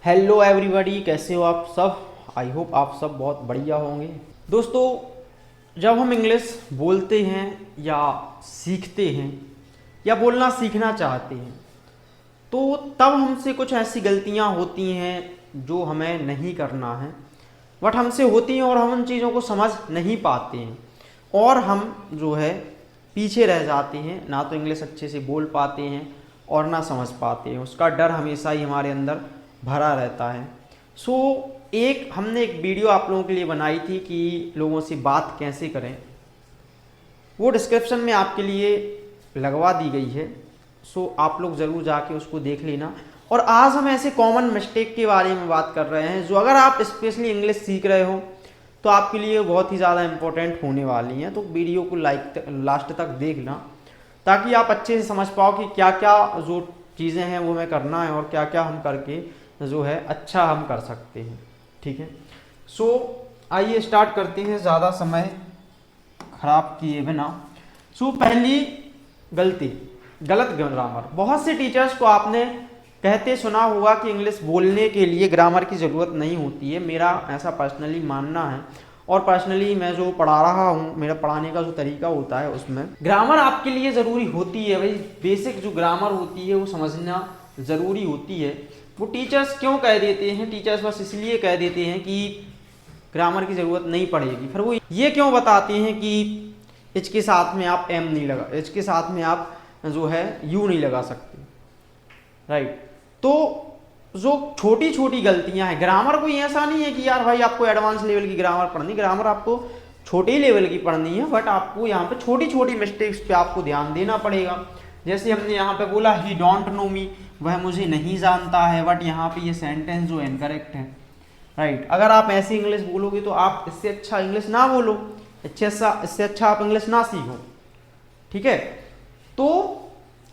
Hello everybody, कैसे हो आप सब। आई होप आप सब बहुत बढ़िया होंगे। दोस्तों, जब हम इंग्लिश बोलते हैं या सीखते हैं या बोलना सीखना चाहते हैं तो तब हमसे कुछ ऐसी गलतियां होती हैं जो हमें नहीं करना है, बट हमसे होती हैं और हम उन चीज़ों को समझ नहीं पाते हैं और हम जो है पीछे रह जाते हैं। ना तो इंग्लिश अच्छे से बोल पाते हैं और ना समझ पाते हैं। उसका डर हमेशा ही हमारे अंदर भरा रहता है। सो हमने एक वीडियो आप लोगों के लिए बनाई थी कि लोगों से बात कैसे करें। वो डिस्क्रिप्शन में आपके लिए लगवा दी गई है। सो आप लोग ज़रूर जाके उसको देख लेना। और आज हम ऐसे कॉमन मिस्टेक के बारे में बात कर रहे हैं जो अगर आप स्पेशली इंग्लिश सीख रहे हो तो आपके लिए बहुत ही ज़्यादा इंपॉर्टेंट होने वाली हैं। तो वीडियो को लास्ट तक देखना ताकि आप अच्छे से समझ पाओ कि क्या क्या जो चीज़ें हैं वो हमें करना है और क्या क्या हम करके जो है अच्छा हम कर सकते हैं। ठीक है, सो आइए स्टार्ट करते हैं ज़्यादा समय खराब किए बिना। पहली गलती, गलत ग्रामर। बहुत से टीचर्स को आपने कहते सुना होगा कि इंग्लिश बोलने के लिए ग्रामर की ज़रूरत नहीं होती है। मेरा ऐसा पर्सनली मानना है और पर्सनली मैं जो पढ़ा रहा हूँ, मेरा पढ़ाने का जो तरीका होता है उसमें ग्रामर आपके लिए ज़रूरी होती है। भाई बेसिक जो ग्रामर होती है वो समझना ज़रूरी होती है। वो टीचर्स क्यों कह देते हैं? टीचर्स बस इसलिए कह देते हैं कि ग्रामर की ज़रूरत नहीं पड़ेगी। फिर वो ये क्यों बताते हैं कि एच के साथ में आप एम नहीं लगा, एच के साथ में आप जो है यू नहीं लगा सकते, राइट। तो जो छोटी छोटी गलतियां हैं, ग्रामर कोई ऐसा नहीं है कि यार भाई आपको एडवांस लेवल की ग्रामर पढ़नी, ग्रामर आपको छोटे लेवल की पढ़नी है, बट आपको यहाँ पे छोटी छोटी मिस्टेक्स पे आपको ध्यान देना पड़ेगा। जैसे हमने यहाँ पे बोला ही डोंट नो मी, वह मुझे नहीं जानता है, बट यहाँ पे ये सेंटेंस जो इनकरेक्ट है, राइट। अगर आप ऐसी इंग्लिश बोलोगे तो आप इससे अच्छा इंग्लिश ना बोलो, इससे अच्छा आप इंग्लिश ना सीखो। ठीक है, तो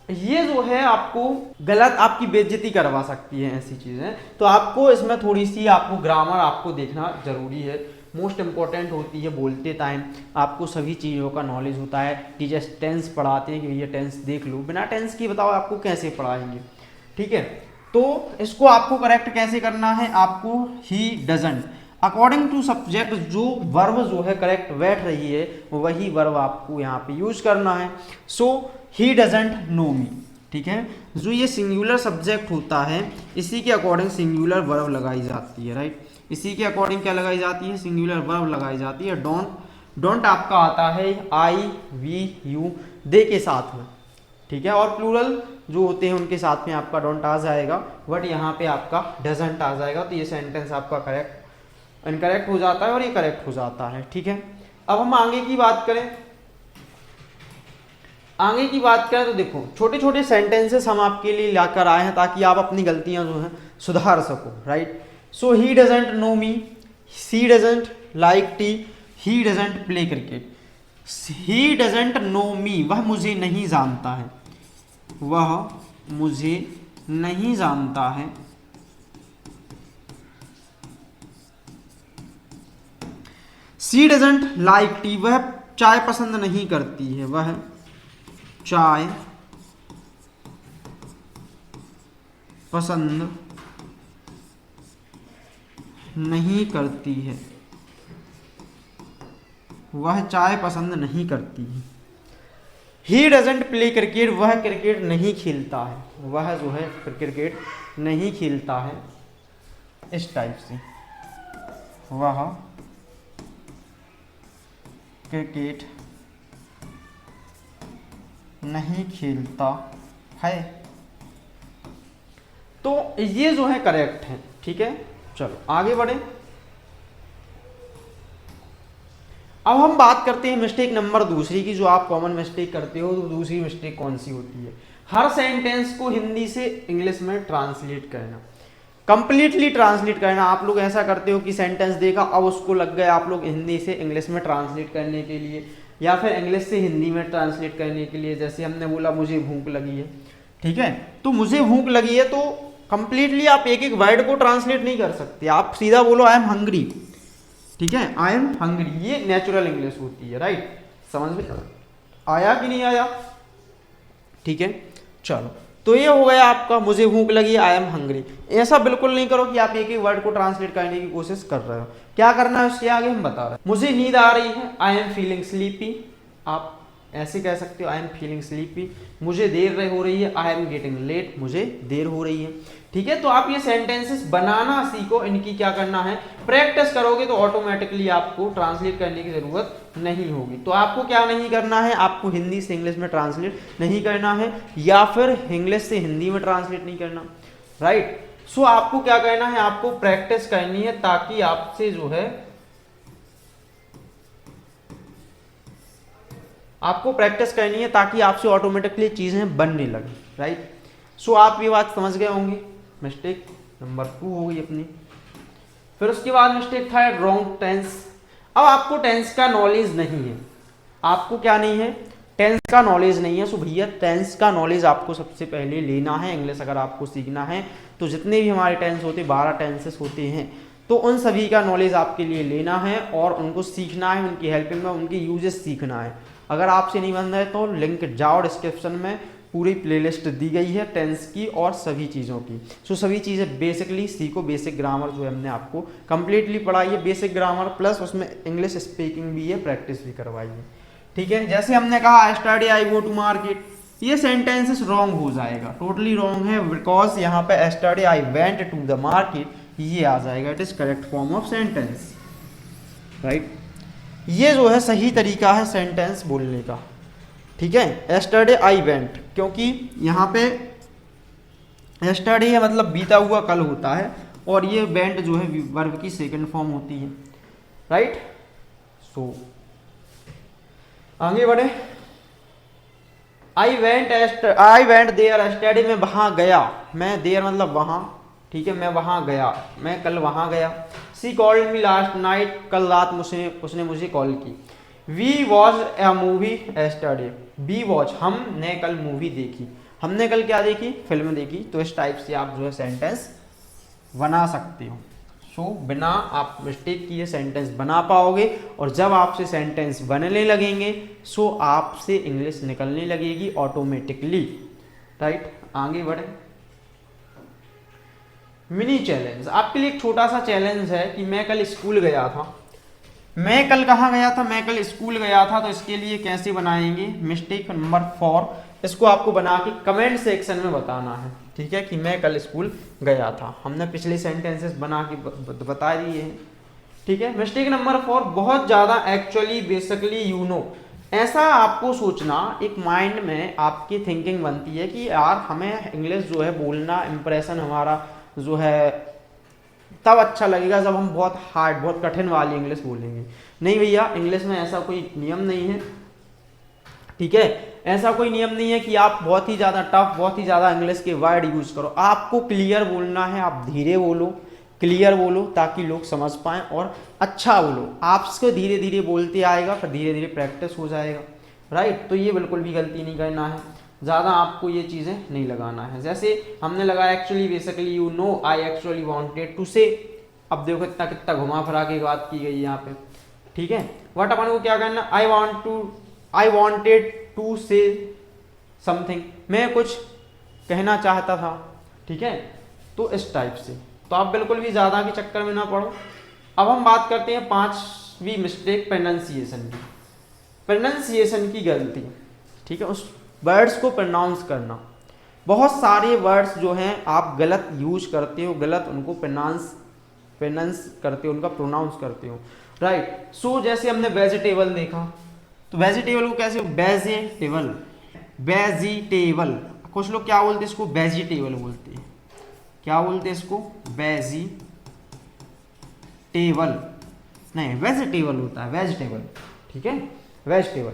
ये जो है आपको गलत, आपकी बेइज्जती करवा सकती है ऐसी चीजें। तो आपको इसमें थोड़ी सी आपको ग्रामर आपको देखना जरूरी है, मोस्ट इंपॉर्टेंट होती है। बोलते टाइम आपको सभी चीज़ों का नॉलेज होता है। टीचर्स टेंस पढ़ाते हैं कि भैया टेंस देख लो, बिना टेंस की बताओ आपको कैसे पढ़ाएंगे। ठीक है, तो इसको आपको करेक्ट कैसे करना है, आपको ही डजंट अकॉर्डिंग टू सब्जेक्ट जो वर्ब जो है करेक्ट बैठ रही है वही वर्ब आपको यहाँ पे यूज करना है। सो ही डजंट नो मी। ठीक है, जो ये सिंगुलर सब्जेक्ट होता है इसी के अकॉर्डिंग सिंगुलर वर्ब लगाई जाती है, राइट। इसी के अकॉर्डिंग क्या लगाई जाती है? सिंगुलर वर्ब लगाई जाती है। डोंट आपका आता है आई वी यू दे के साथ में, ठीक है, और प्लूरल जो होते हैं उनके साथ में आपका डोंट आ जाएगा, बट यहाँ पे आपका डजंट आ जाएगा। तो ये सेंटेंस आपका करेक्ट इनकरेक्ट हो जाता है और ये करेक्ट हो जाता है। ठीक है, अब हम आगे की बात करें। आगे की बात करें तो देखो छोटे छोटे सेंटेंसेस हम आपके लिए लाकर आए हैं ताकि आप अपनी गलतियां जो हैं सुधार सको, right. So he doesn't know me, she doesn't like tea, he doesn't play cricket. He doesn't know me, वह मुझे नहीं जानता है, वह मुझे नहीं जानता है। सी डजंट लाइक टी, वह चाय पसंद नहीं करती है, वह चाय पसंद नहीं करती है, वह चाय पसंद नहीं करती है। ही डजंट प्ले क्रिकेट, वह क्रिकेट नहीं खेलता है, वह जो है क्रिकेट नहीं खेलता है। इस टाइप से वह क्रिकेट नहीं खेलता है। तो ये जो है करेक्ट है। ठीक है, चलो आगे बढ़े। अब हम बात करते हैं मिस्टेक नंबर दूसरी की, जो आप कॉमन मिस्टेक करते हो। तो दूसरी मिस्टेक कौन सी होती है? हर सेंटेंस को हिंदी से इंग्लिश में ट्रांसलेट करना, कंप्लीटली ट्रांसलेट करना। आप लोग ऐसा करते हो कि सेंटेंस देखा, अब उसको लग गए आप लोग हिंदी से इंग्लिश में ट्रांसलेट करने के लिए, या फिर इंग्लिश से हिंदी में ट्रांसलेट करने के लिए। जैसे हमने बोला मुझे भूख लगी है, ठीक है, तो मुझे भूख लगी है, तो कंप्लीटली आप एक एक वर्ड को ट्रांसलेट नहीं कर सकते। आप सीधा बोलो आई एम हंग्री, ठीक है, आई एम हंग्री, ये नेचुरल इंग्लिश होती है, राइट। समझ में आया कि नहीं आया? ठीक है, चलो। तो ये हो गया आपका मुझे भूख लगी, आई एम हंग्री। ऐसा बिल्कुल नहीं करो कि आप एक ही वर्ड को ट्रांसलेट करने की कोशिश कर रहे हो। क्या करना है उसके आगे हम बता रहे हैं। मुझे नींद आ रही है, आई एम फीलिंग स्लीपी। आप ऐसे कह सकते हो, आई एम फीलिंग स्लीपी। मुझे देर हो रही है, आई एम गेटिंग लेट, मुझे देर हो रही है। ठीक है, तो आप ये सेंटेंसेस बनाना सीखो। इनकी क्या करना है, प्रैक्टिस करोगे तो ऑटोमेटिकली आपको ट्रांसलेट करने की जरूरत नहीं होगी। तो आपको क्या नहीं करना है, आपको हिंदी से इंग्लिश में ट्रांसलेट नहीं करना है, या फिर इंग्लिश से हिंदी में ट्रांसलेट नहीं करना, राइट। सो आपको क्या करना है, आपको प्रैक्टिस करनी है, ताकि आपसे जो है आपको प्रैक्टिस करनी है ताकि आपसे ऑटोमेटिकली चीजें बनने लगे, राइट। सो आप ये बात समझ गए होंगे। मिस्टेक नंबर 2 होगी अपनी। फिर उसके बाद मिस्टेक था रॉन्ग टेंस। अब आपको टेंस का नॉलेज नहीं है, आपको क्या नहीं है, टेंस का नॉलेज नहीं है। सो भैया टेंस का नॉलेज आपको सबसे पहले लेना है। इंग्लिश अगर आपको सीखना है तो जितने भी हमारे टेंस होते 12 टेंसेस होते हैं, तो उन सभी का नॉलेज आपके लिए लेना है और उनको सीखना है, उनकी हेल्पिंग में उनके यूजेस सीखना है। अगर आपसे नहीं बन रहा है तो लिंक जाओ, डिस्क्रिप्शन में पूरी प्लेलिस्ट दी गई है टेंस की और सभी चीज़ों की। सो सभी चीज़ें बेसिकली सीखो। बेसिक ग्रामर जो है हमने आपको कंप्लीटली पढ़ाई है, बेसिक ग्रामर प्लस उसमें इंग्लिश स्पीकिंग भी है, प्रैक्टिस भी करवाई है। ठीक है, जैसे हमने कहा I study I go to market, ये सेंटेंसेस रॉन्ग हो जाएगा, टोटली रॉन्ग है, बिकॉज यहाँ पे study I went to the market ये आ जाएगा। It is correct form of sentence, right. ये जो है सही तरीका है सेंटेंस बोलने का। ठीक है, एस्टरडे आई वेंट, क्योंकि यहाँ पे एस्टरडे है मतलब बीता हुआ कल होता है, और ये वेंट जो है वर्ब की सेकंड फॉर्म होती है, राइट। सो आगे बढ़े। आई वेंट देयर एस्टरडे, मैं वहां गया, मैं देयर मतलब वहां, ठीक है, मैं वहां गया, मैं कल वहां गया। She called me last night, कल रात उसने मुझे कॉल की। We watch a movie yesterday, we watch हमने कल मूवी देखी, हमने कल क्या देखी, फिल्म देखी। तो इस टाइप से आप जो है सेंटेंस बना सकते हो। सो बिना आप मिस्टेक किए सेंटेंस बना पाओगे, और जब आपसे सेंटेंस बनने लगेंगे सो आपसे इंग्लिश निकलने लगेगी ऑटोमेटिकली, राइट। आगे बढ़े। मिनी चैलेंज, आपके लिए एक छोटा सा चैलेंज है कि मैं कल स्कूल गया था। मैं कल कहाँ गया था, मैं कल स्कूल गया था। तो इसके लिए कैसे बनाएंगे, मिस्टेक नंबर 4, इसको आपको बना के कमेंट सेक्शन में बताना है। ठीक है, कि मैं कल स्कूल गया था। हमने पिछले सेंटेंसेस बना के बता दिए हैं। ठीक है, मिस्टेक नंबर 4 बहुत ज़्यादा एक्चुअली बेसिकली यू नो, ऐसा आपको सोचना, एक माइंड में आपकी थिंकिंग बनती है कि यार हमें इंग्लिश जो है बोलना, इंप्रेशन हमारा जो है तब अच्छा लगेगा जब हम बहुत हार्ड, बहुत कठिन वाली इंग्लिश बोलेंगे। नहीं भैया, इंग्लिश में ऐसा कोई नियम नहीं है। ठीक है, ऐसा कोई नियम नहीं है कि आप बहुत ही ज़्यादा टफ, बहुत ही ज़्यादा इंग्लिश के वर्ड यूज़ करो। आपको क्लियर बोलना है, आप धीरे बोलो, क्लियर बोलो, ताकि लोग समझ पाएँ, और अच्छा बोलो। आपको धीरे धीरे बोलते आएगा, फिर धीरे धीरे प्रैक्टिस हो जाएगा, राइट। तो ये बिल्कुल भी गलती नहीं करना है, ज़्यादा आपको ये चीज़ें नहीं लगाना है। जैसे हमने लगाया actually basically you know, I actually wanted to say. अब देखो कितना कितना घुमा फिरा के बात की गई यहाँ पे। ठीक है, बट अपन को क्या करना, I wanted to say something, मैं कुछ कहना चाहता था। ठीक है, तो इस टाइप से। तो आप बिल्कुल भी ज़्यादा के चक्कर में ना पड़ो। अब हम बात करते हैं 5वीं मिस्टेक, प्रोनाउंसिएशन की। प्रोनाउंसिएशन की गलती, ठीक है, उस वर्ड्स को प्रोनाउंस करना। बहुत सारे वर्ड्स जो हैं आप गलत यूज करते हो, गलत उनको प्रोनाउंस करते हो, उनका प्रोनाउंस करते हो, राइट। सो जैसे हमने वेजिटेबल देखा, तो वेजिटेबल को कैसे, वेजिटेबल, वेजिटेबल। कुछ लोग क्या बोलते हैं इसको, वेजिटेबल बोलते हैं। क्या बोलते हैं इसको, वेजिटेबल नहीं, वेजिटेबल होता है, वेजिटेबल। ठीक है, वेजिटेबल।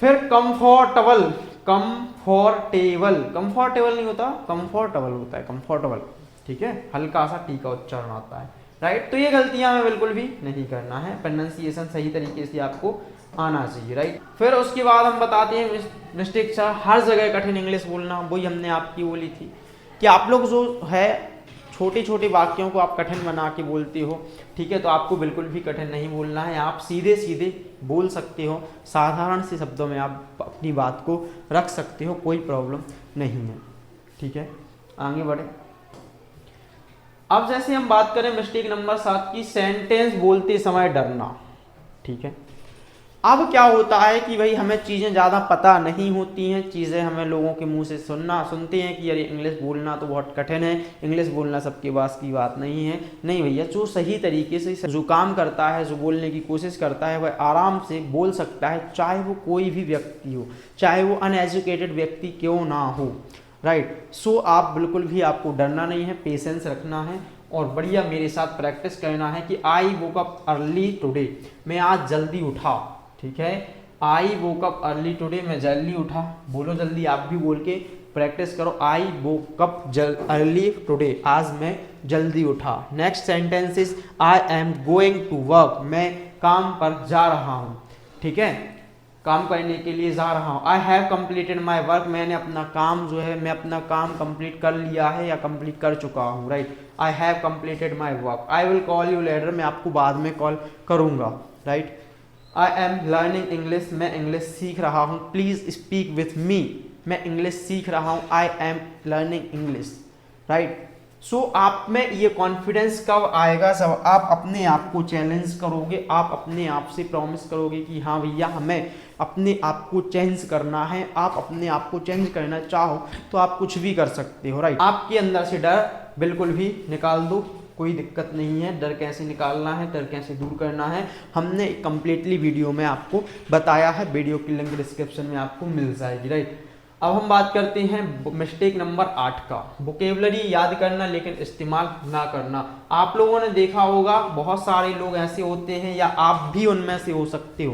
फिर कंफर्टेबल, कंफर्टेबल, कंफर्टेबल नहीं होता, कंफर्टेबल होता है, कंफर्टेबल। ठीक है, हल्का सा टी का उच्चारण आता है, राइट। तो ये गलतियां हमें बिल्कुल भी नहीं करना है, प्रोनाउंसिएशन सही तरीके से आपको आना चाहिए, राइट। फिर उसके बाद हम बताते हैं मिस्टेक हर जगह कठिन इंग्लिश बोलना। वही हमने आपकी बोली थी कि आप लोग जो है छोटे छोटे वाक्यों को आप कठिन बना के बोलते हो, ठीक है, तो आपको बिल्कुल भी कठिन नहीं बोलना है, आप सीधे सीधे बोल सकते हो, साधारण से शब्दों में आप अपनी बात को रख सकते हो, कोई प्रॉब्लम नहीं है, ठीक है। आगे बढ़े। अब जैसे हम बात करें मिस्टेक नंबर 7 की, सेंटेंस बोलते समय डरना, ठीक है। अब क्या होता है कि भाई हमें चीज़ें ज़्यादा पता नहीं होती हैं, चीज़ें हमें लोगों के मुंह से सुनते हैं कि अरे इंग्लिश बोलना तो बहुत कठिन है, इंग्लिश बोलना सबके पास की बात नहीं है। नहीं भैया, जो सही तरीके से जो काम करता है, जो बोलने की कोशिश करता है, वह आराम से बोल सकता है, चाहे वो कोई भी व्यक्ति हो, चाहे वो अनएजुकेटेड व्यक्ति क्यों ना हो, राइट। सो आप बिल्कुल भी, आपको डरना नहीं है, पेशेंस रखना है और बढ़िया मेरे साथ प्रैक्टिस करना है कि आई वोक अप अर्ली टुडे, मैं आज जल्दी उठा, ठीक है। आई वोक अप अर्ली टुडे, मैं जल्दी उठा, बोलो जल्दी, आप भी बोल के प्रैक्टिस करो। I woke up early today, आज मैं जल्दी उठा। Next sentence is I am going to work, मैं काम पर जा रहा हूँ, ठीक है, काम करने के लिए जा रहा हूँ। I have completed my work, मैंने अपना काम जो है, मैं अपना काम कंप्लीट कर लिया है या कंप्लीट कर चुका हूँ, right. I have completed my work. I will call you later, मैं आपको बाद में कॉल करूँगा, right. I am learning English, मैं इंग्लिश सीख रहा हूँ। प्लीज़ स्पीक विथ मी, मैं इंग्लिश सीख रहा हूँ। I am learning English, right. So आप में ये कॉन्फिडेंस कब आएगा, जब आप अपने आप को चैलेंज करोगे, आप अपने आप से प्रॉमिस करोगे कि हाँ भैया हमें अपने आप को चेंज करना है। आप अपने आप को चेंज करना चाहो तो आप कुछ भी कर सकते हो, राइट। आपके अंदर से डर बिल्कुल भी निकाल दो, कोई दिक्कत नहीं है। डर कैसे निकालना है, डर कैसे दूर करना है, हमने कंप्लीटली वीडियो में आपको बताया है, वीडियो की लिंक डिस्क्रिप्शन में आपको मिल जाएगी, राइट। अब हम बात करते हैं मिस्टेक नंबर 8 का, वोकेबलरी याद करना लेकिन इस्तेमाल ना करना। आप लोगों ने देखा होगा बहुत सारे लोग ऐसे होते हैं, या आप भी उनमें से हो सकते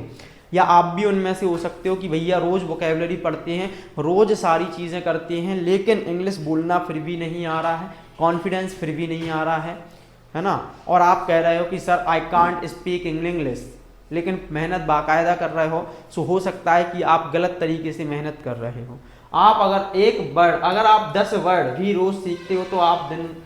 हो, कि भैया रोज वोकेबलरी पढ़ते हैं, रोज सारी चीज़ें करते हैं, लेकिन इंग्लिश बोलना फिर भी नहीं आ रहा है, कॉन्फिडेंस फिर भी नहीं आ रहा है ना। और आप कह रहे हो कि sir I can't speak English, लेकिन मेहनत बाकायदा कर रहे हो। सो हो सकता है कि आप गलत तरीके से मेहनत कर रहे हो। आप अगर आप 10 वर्ड भी रोज सीखते हो तो आप दिन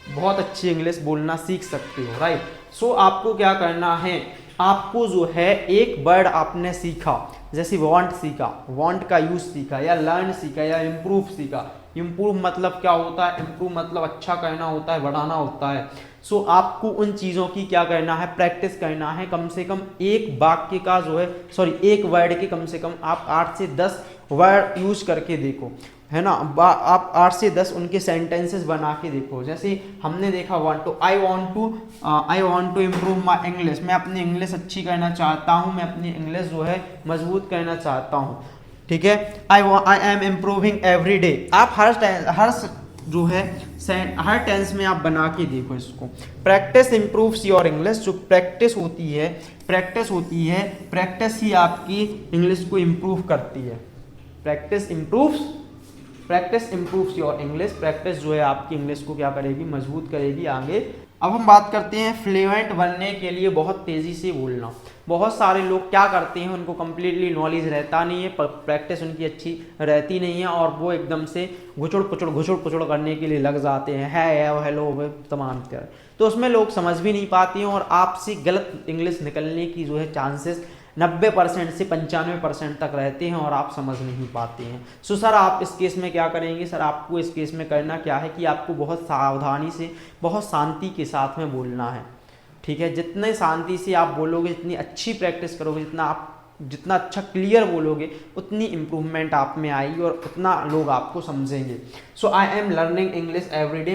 बहुत अच्छी इंग्लिश बोलना सीख सकते हो, राइट। सो आपको क्या करना है, आपको जो है एक वर्ड आपने सीखा, जैसे वांट सीखा, वांट का यूज सीखा, या लर्न सीखा, या इम्प्रूव सीखा। इम्प्रूव मतलब क्या होता है, इम्प्रूव मतलब अच्छा करना होता है, बढ़ाना होता है। सो आपको उन चीज़ों की क्या करना है, प्रैक्टिस करना है। कम से कम एक वाक्य का जो है, एक वर्ड के कम से कम आप 8 से 10 वर्ड यूज करके देखो, है ना। आप 8 से 10 उनके सेंटेंसेस बना के देखो। जैसे हमने देखा want to, I want to improve my English, मैं अपनी इंग्लिश अच्छी करना चाहता हूँ, मैं अपनी इंग्लिश जो है मजबूत करना चाहता हूँ, ठीक है। I am improving every day. आप हर टेंस में आप बना के देखो इसको। प्रैक्टिस इम्प्रूव्स योर इंग्लिश, जो प्रैक्टिस प्रैक्टिस ही आपकी इंग्लिश को इम्प्रूव करती है। Practice improves your English, practice जो है आपकी इंग्लिश को क्या करेगी, मजबूत करेगी आगे। अब हम बात करते हैं फ्लुएंट बनने के लिए बहुत तेज़ी से बोलना। बहुत सारे लोग क्या करते हैं, उनको कम्प्लीटली नॉलेज रहता नहीं है, प्रैक्टिस उनकी अच्छी रहती नहीं है, और वो एकदम से घुचुड़ पुचुड़ करने के लिए लग जाते हैं, है हेलो तमाम तरह। तो उसमें लोग समझ भी नहीं पाते हैं, और आपसे गलत इंग्लिश निकलने की जो है चांसेस 90% से 95% तक रहते हैं, और आप समझ नहीं पाते हैं। सो सर आप इस केस में क्या करेंगे, सर आपको इस केस में करना क्या है कि आपको बहुत सावधानी से, बहुत शांति के साथ में बोलना है, ठीक है। जितने शांति से आप बोलोगे, जितनी अच्छी प्रैक्टिस करोगे, जितना अच्छा क्लियर बोलोगे, उतनी इम्प्रूवमेंट आप में आएगी और उतना लोग आपको समझेंगे। So I am learning English every day,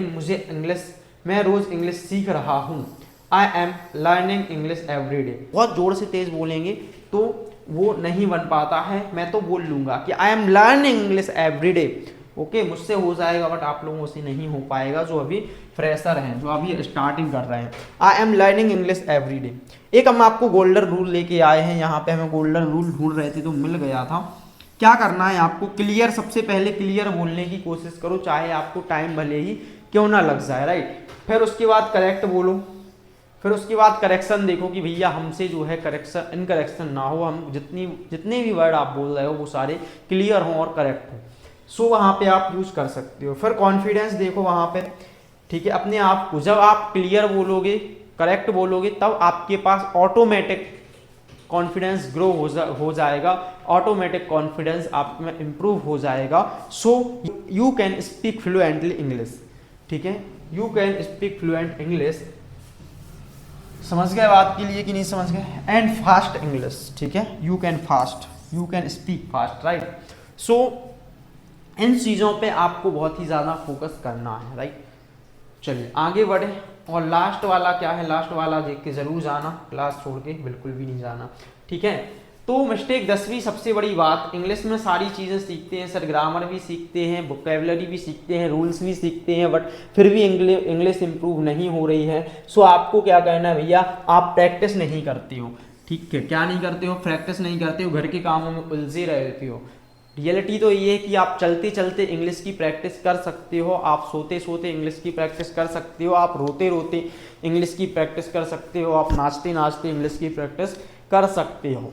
मैं रोज़ इंग्लिश सीख रहा हूँ। I am learning English every day, बहुत जोर से तेज बोलेंगे तो वो नहीं बन पाता है। मैं तो बोल लूँगा कि आई am learning English everyday, okay, मुझसे हो जाएगा, बट आप लोगों से नहीं हो पाएगा जो अभी फ्रेशर हैं, जो अभी स्टार्टिंग कर रहे हैं। आई एम लर्निंग इंग्लिश एवरीडे। एक हम आपको गोल्डन रूल लेके आए हैं, यहाँ पे हमें गोल्डन रूल ढूंढ रहे थे तो मिल गया था। क्या करना है आपको, क्लियर, सबसे पहले क्लियर बोलने की कोशिश करो, चाहे आपको टाइम भले ही क्यों ना लग जाए, राइट। फिर उसके बाद करेक्ट बोलो, फिर उसके बाद करेक्शन देखो कि भैया हमसे जो है इनकरेक्शन ना हो, हम जितने भी वर्ड आप बोल रहे हो वो सारे क्लियर हों और करेक्ट हों। सो वहाँ पे आप यूज कर सकते हो। फिर कॉन्फिडेंस देखो, वहाँ पे ठीक है, अपने आप को जब आप क्लियर बोलोगे, करेक्ट बोलोगे, तब आपके पास ऑटोमेटिक कॉन्फिडेंस ग्रो हो जाएगा, ऑटोमेटिक कॉन्फिडेंस आप में इंप्रूव हो जाएगा। So you can speak fluently English, ठीक है, you can speak fluent English. समझ गए बात के लिए कि नहीं समझ गए? एंड फास्ट इंग्लिश, ठीक है, you can speak fast, right. So इन चीज़ों पे आपको बहुत ही ज़्यादा फोकस करना है, राइट। चलिए आगे बढ़े। और लास्ट वाला क्या है, लास्ट वाला देख के जरूर जाना, क्लास छोड़ के बिल्कुल भी नहीं जाना, ठीक है। तो मिस्टेक 10वीं सबसे बड़ी बात, इंग्लिश में सारी चीज़ें सीखते हैं सर, ग्रामर भी सीखते हैं, वोकैबुलरी भी सीखते हैं, रूल्स भी सीखते हैं, बट फिर भी इंग्लिश इंप्रूव नहीं हो रही है। सो आपको क्या करना है भैया, आप प्रैक्टिस नहीं करते हो, ठीक है, क्या नहीं करते हो, प्रैक्टिस नहीं करते हो, घर के कामों में उलझे रहते हो। रियलिटी तो ये है कि आप चलते चलते इंग्लिश की प्रैक्टिस कर सकते हो, आप सोते सोते इंग्लिश की प्रैक्टिस कर सकते हो, आप रोते रोते इंग्लिश की प्रैक्टिस कर सकते हो, आप नाचते नाचते इंग्लिश की प्रैक्टिस कर सकते हो,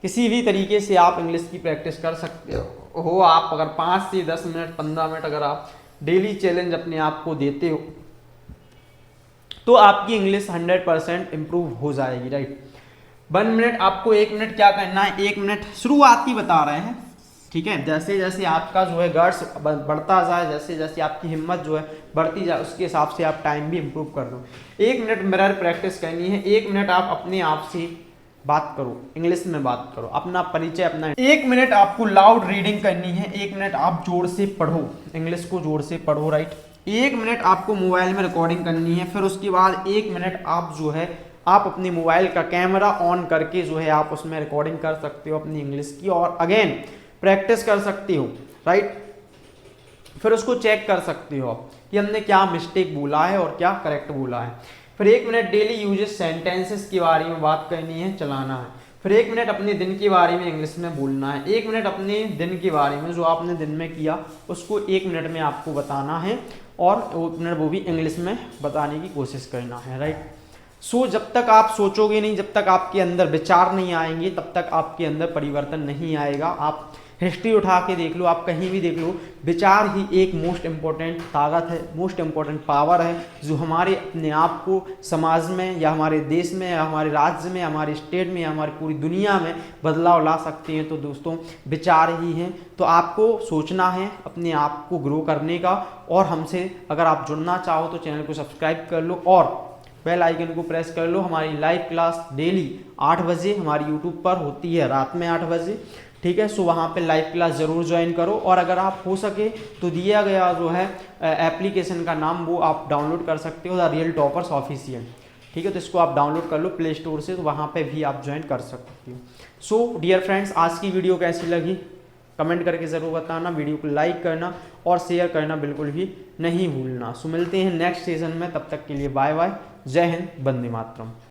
किसी भी तरीके से आप इंग्लिश की प्रैक्टिस कर सकते हो। आप अगर 5 से 10 मिनट 15 मिनट अगर आप डेली चैलेंज अपने आप को देते हो तो आपकी इंग्लिश 100% इम्प्रूव हो जाएगी, राइट। 1 मिनट आपको 1 मिनट क्या करना है, 1 मिनट शुरुआत की बता रहे हैं, ठीक है। जैसे जैसे आपका जो है गर्स बढ़ता जाए, जैसे जैसे आपकी हिम्मत जो है बढ़ती जाए, उसके हिसाब से आप टाइम भी इम्प्रूव कर दो। 1 मिनट मिरर प्रैक्टिस करनी है, 1 मिनट आप अपने आप से बात करो, इंग्लिश में बात करो, अपना परिचय अपना। 1 मिनट आपको लाउड रीडिंग करनी है, 1 मिनट आप जोर से पढ़ो, इंग्लिश को जोर से पढ़ो, राइट। 1 मिनट आपको मोबाइल में रिकॉर्डिंग करनी है, फिर उसके बाद 1 मिनट आप जो है आप अपने मोबाइल का कैमरा ऑन करके जो है आप उसमें रिकॉर्डिंग कर सकते हो अपनी इंग्लिश की, और अगेन प्रैक्टिस कर सकते हो, राइट। फिर उसको चेक कर सकते हो कि हमने क्या मिस्टेक बोला है और क्या करेक्ट बोला है। फिर 1 मिनट डेली यूजेस सेंटेंसेस के बारे में बात करनी है, चलाना है। फिर 1 मिनट अपने दिन के बारे में इंग्लिश में बोलना है, 1 मिनट अपने दिन के बारे में जो आपने दिन में किया उसको 1 मिनट में आपको बताना है, और 1 मिनट वो भी इंग्लिश में बताने की कोशिश करना है, राइट। सो जब तक आप सोचोगे नहीं, जब तक आपके अंदर विचार नहीं आएंगे, तब तक आपके अंदर परिवर्तन नहीं आएगा। आप हिस्ट्री उठा के देख लो, आप कहीं भी देख लो, विचार ही एक मोस्ट इम्पोर्टेंट ताकत है, मोस्ट इम्पोर्टेंट पावर है, जो हमारे अपने आप को समाज में या हमारे देश में या हमारे राज्य में, हमारे स्टेट में या हमारी पूरी दुनिया में बदलाव ला सकते हैं। तो दोस्तों विचार ही हैं। तो आपको सोचना है अपने आप को ग्रो करने का, और हमसे अगर आप जुड़ना चाहो तो चैनल को सब्सक्राइब कर लो और बेल आइकन को प्रेस कर लो। हमारी लाइव क्लास डेली 8 बजे हमारी यूट्यूब पर होती है, रात में 8 बजे, ठीक है। सो वहाँ पे लाइव क्लास ज़रूर ज्वाइन करो, और अगर आप हो सके तो दिया गया जो है एप्लीकेशन का नाम वो आप डाउनलोड कर सकते हो, द रियल टॉपर्स ऑफिशियल, ठीक है। तो इसको आप डाउनलोड कर लो प्ले स्टोर से, तो वहाँ पे भी आप ज्वाइन कर सकते हो। सो डियर फ्रेंड्स, आज की वीडियो कैसी लगी कमेंट करके ज़रूर बताना, वीडियो को लाइक करना और शेयर करना बिल्कुल भी नहीं भूलना। सो मिलते हैं नेक्स्ट सीजन में, तब तक के लिए बाय बाय, जय हिंद, वंदे मातरम।